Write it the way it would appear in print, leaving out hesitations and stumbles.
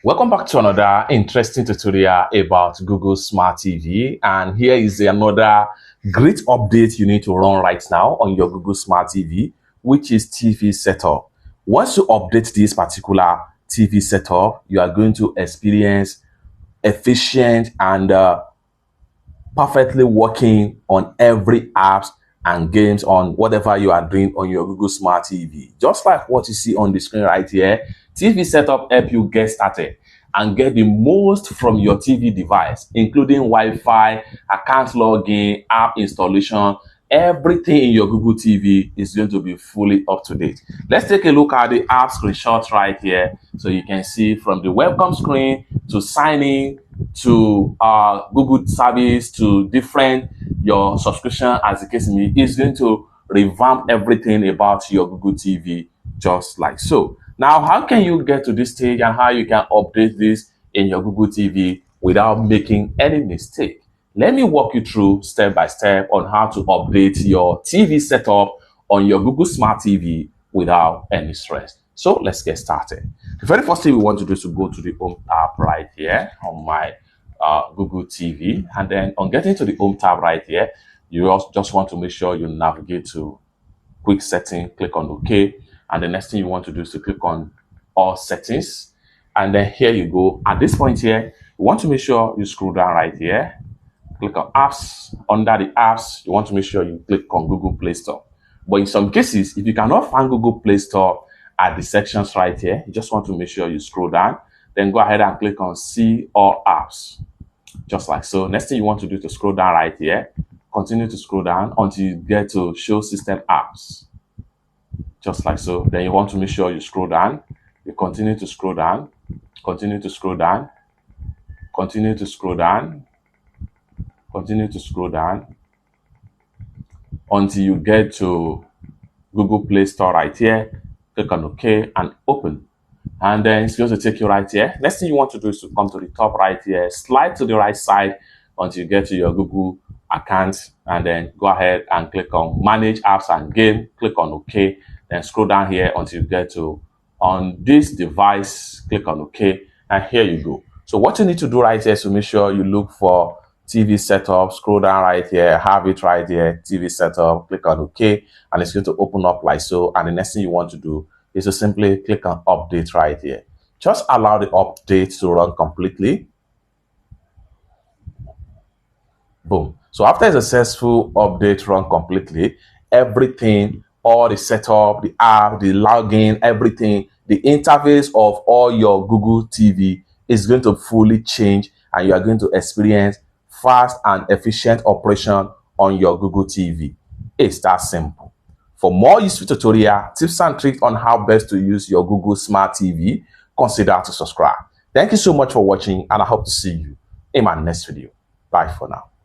Welcome back to another interesting tutorial about Google Smart TV, and here is another great update you need to run right now on your Google Smart TV, which is TV setup. Once you update this particular TV setup, you are going to experience efficient and perfectly working on every apps and games on whatever you are doing on your Google Smart TV. Just like what you see on the screen right here, TV setup help you get started and get the most from your TV device, including Wi-Fi, account login, app installation. Everything in your Google TV is going to be fully up to date. Let's take a look at the app screenshots right here, so you can see from the welcome screen to sign in to Google service to different your subscription, as the case may be. Is going to revamp everything about your Google TV just like so. Now, how can you get to this stage and how you can update this in your Google TV without making any mistake? Let me walk you through step by step on how to update your TV setup on your Google Smart TV without any stress. So let's get started. The very first thing we want to do is to go to the Home tab right here on my Google TV, and then on getting to the Home tab right here, you also just want to make sure you navigate to Quick Setting, click on OK, and the next thing you want to do is to click on All Settings, and then here you go. At this point here, you want to make sure you scroll down right here, click on Apps. Under the Apps, you want to make sure you click on Google Play Store. But in some cases, if you cannot find Google Play Store at the sections right here, you just want to make sure you scroll down, then go ahead and click on See All Apps, just like so. Next thing you want to do to scroll down right here, continue to scroll down until you get to Show System Apps, just like so. Then you want to make sure you scroll down, you continue to scroll down, continue to scroll down, continue to scroll down, continue to scroll down until you get to Google Play Store right here. Click on OK and open, and then it's going to take you right here. Next thing you want to do is to come to the top right here, slide to the right side until you get to your Google account, and then go ahead and click on Manage Apps and Game. Click on OK, then scroll down here until you get to On This Device. Click on OK, and here you go. So what you need to do right here is to make sure you look for TV setup, scroll down right here, have it right here, TV setup, click on OK, and it's going to open up like so. And the next thing you want to do is to simply click on Update right here. Just allow the update to run completely. Boom. So after a successful update run completely, everything, all the setup, the app, the login, everything, the interface of all your Google TV is going to fully change, and you are going to experience fast and efficient operation on your Google TV. It's that simple. For more useful tutorial, tips and tricks on how best to use your Google Smart TV, consider to subscribe. Thank you so much for watching, and I hope to see you in my next video. Bye for now.